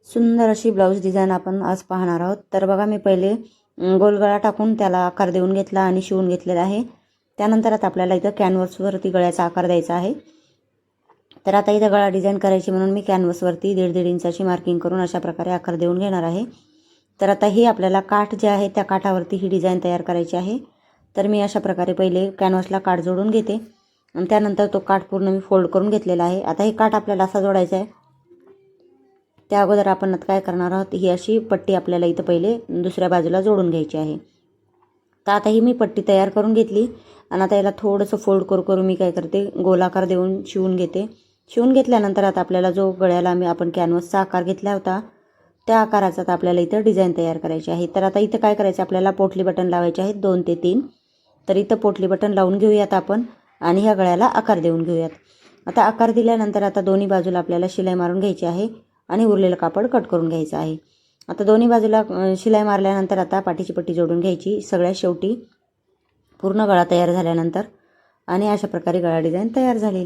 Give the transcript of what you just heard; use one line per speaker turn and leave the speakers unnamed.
सुंदर अशी blouse design आपण आज पाहणार आहोत। तर बघा, मी पहिले गोल गळा टाकून त्याला आकार देऊन घेतला आणि शिवून घेतलेला आहे। त्यानंतर आता आपल्याला इथं कॅनव्हासवरती गळ्याचा आकार द्यायचा आहे। तर आता इथं गळा डिझाईन करायची म्हणून मी कॅनव्हासवरती 1.5 इंचाची मार्किंग करून अशा प्रकारे आकार देऊन घेणार आहे। तर आता ही आपल्याला काठ जे आहे त्या काठावरती ही डिझाईन तयार करायची आहे। तर मी अशा प्रकारे पहिले कॅनव्हासला काठ जोडून घेते आणि त्यानंतर तो काठ पूर्ण मी फोल्ड करून घेतलेला आहे। आता हे काठ आपल्याला असा जोडायचा आहे। त्या अगोदर आपण आता काय करणार आहोत, ही अशी पट्टी आपल्याला इथं पहिले दुसऱ्या बाजूला जोडून घ्यायची आहे। तर आता ही मी पट्टी तयार करून घेतली आणि आता याला थोडंसं फोल्ड करून मी काय करते, गोलाकार देऊन शिवून घेते। शिवून घेतल्यानंतर आता आपल्याला जो गळ्याला आपण कॅनव्हासचा आकार घेतला होता त्या आकाराचा आता आपल्याला इथं डिझाईन तयार करायची आहे। तर आता इथं काय करायचं, आपल्याला पोटली बटन लावायचे आहेत 2 ते 3। तर इथं पोटली बटन लावून घेऊयात आपण आणि ह्या गळ्याला आकार देऊन घेऊयात। आता आकार दिल्यानंतर आता दोन्ही बाजूला आपल्याला शिलाई मारून घ्यायची आहे आणि उरलेलं कापड कट करून घ्यायचं आहे। आता दोन्ही बाजूला शिलाई मारल्यानंतर आता पाठीची पट्टी जोडून घ्यायची सगळ्यात शेवटी पूर्ण गळा तयार झाल्यानंतर आणि अशा प्रकारे गळा डिझाईन तयार झाली।